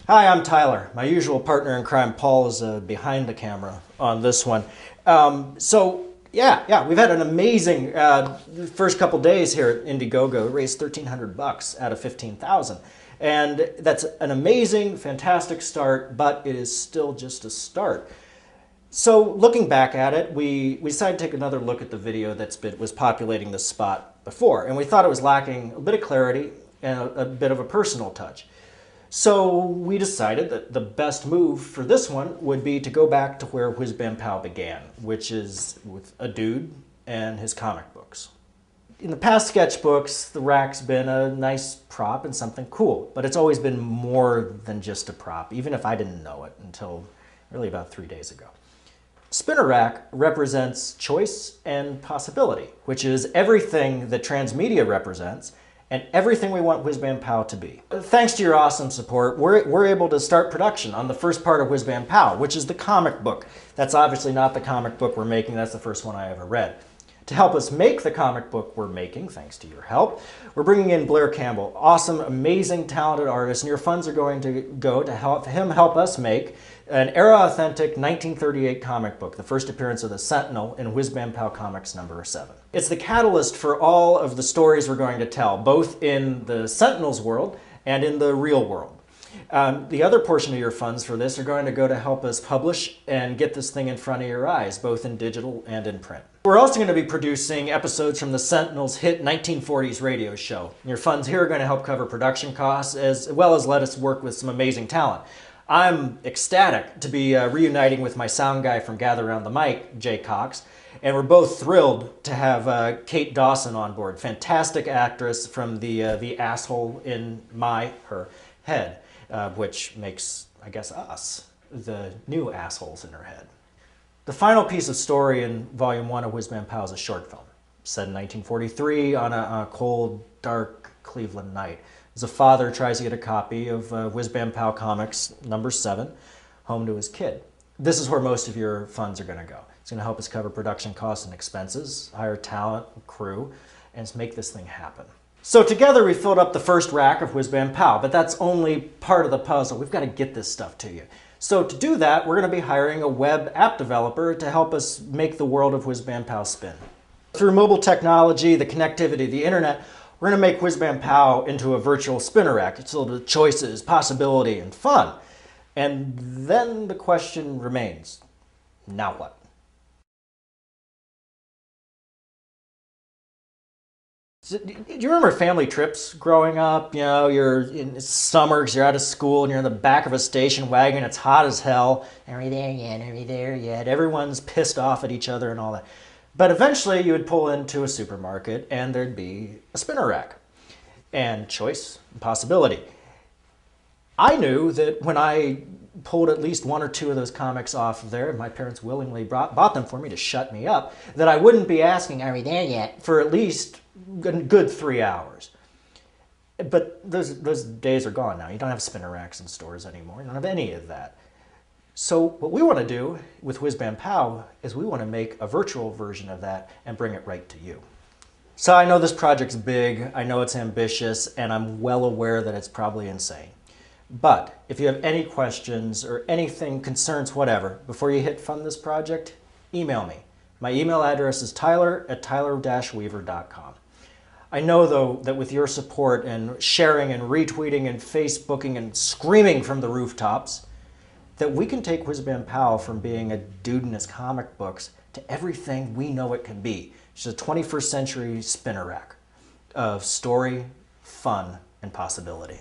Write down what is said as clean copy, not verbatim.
Hi, I'm Tyler. My usual partner in crime, Paul, is behind the camera on this one. We've had an amazing first couple days here at Indiegogo. We raised $1,300 out of 15,000, and that's an amazing, fantastic start. But it is still just a start. So looking back at it, we decided to take another look at the video that was populating this spot before, and we thought it was lacking a bit of clarity and a bit of a personal touch. So we decided that the best move for this one would be to go back to where WhizBamPow began, which is with a dude and his comic books. In the past sketchbooks, the rack's been a nice prop and something cool, but it's always been more than just a prop, even if I didn't know it until really about 3 days ago. Spinner rack represents choice and possibility, which is everything that transmedia represents and everything we want WhizBamPow to be. Thanks to your awesome support, we're able to start production on the first part of WhizBamPow, which is the comic book. That's obviously not the comic book we're making, that's the first one I ever read. To help us make the comic book we're making, thanks to your help, we're bringing in Blair Campbell, awesome, amazing, talented artist, and your funds are going to go to help us make an era-authentic 1938 comic book, the first appearance of the Sentinel in WhizBamPow Comics number 7. It's the catalyst for all of the stories we're going to tell, both in the Sentinel's world and in the real world. The other portion of your funds for this are going to go to help us publish and get this thing in front of your eyes, both in digital and in print. We're also going to be producing episodes from the Sentinel's hit 1940s radio show. Your funds here are going to help cover production costs as well as let us work with some amazing talent. I'm ecstatic to be reuniting with my sound guy from Gather Around the Mic, Jay Cox, and we're both thrilled to have Kate Dawson on board, fantastic actress from the asshole in her head, which makes, I guess, us the new assholes in her head. The final piece of story in Volume 1 of WhizBamPow is a short film, set in 1943 on a cold, dark Cleveland night, as a father tries to get a copy of WhizBamPow Comics number 7 home to his kid. This is where most of your funds are going to go. It's going to help us cover production costs and expenses, hire talent, crew, and make this thing happen. So together we filled up the first rack of WhizBamPow, but that's only part of the puzzle. We've got to get this stuff to you. So to do that, we're going to be hiring a web app developer to help us make the world of WhizBamPow spin. Through mobile technology, the connectivity, the internet, we're going to make WhizBamPow into a virtual spinner rack. It's filled with choices, possibility, and fun. And then the question remains, now what? Do you remember family trips growing up? You know, you're in summer because you're out of school and you're in the back of a station wagon, it's hot as hell. Are we there yet? Are we there yet? Everyone's pissed off at each other and all that. But eventually you would pull into a supermarket and there'd be a spinner rack and choice and possibility. I knew that when I pulled at least 1 or 2 of those comics off there, my parents willingly bought them for me to shut me up, that I wouldn't be asking, are we there yet, for at least a good 3 hours. But those days are gone now. You don't have spinner racks in stores anymore. You don't have any of that. So what we want to do with WhizBamPow is we want to make a virtual version of that and bring it right to you. So I know this project's big, I know it's ambitious, and I'm well aware that it's probably insane. But if you have any questions or anything, concerns, whatever, before you hit fund this project, email me. My email address is tyler@tyler-weaver.com. I know, though, that with your support and sharing and retweeting and Facebooking and screaming from the rooftops, that we can take WhizBamPow from being a dude in his comic books to everything we know it can be. It's a 21st century spinner rack of story, fun, and possibility.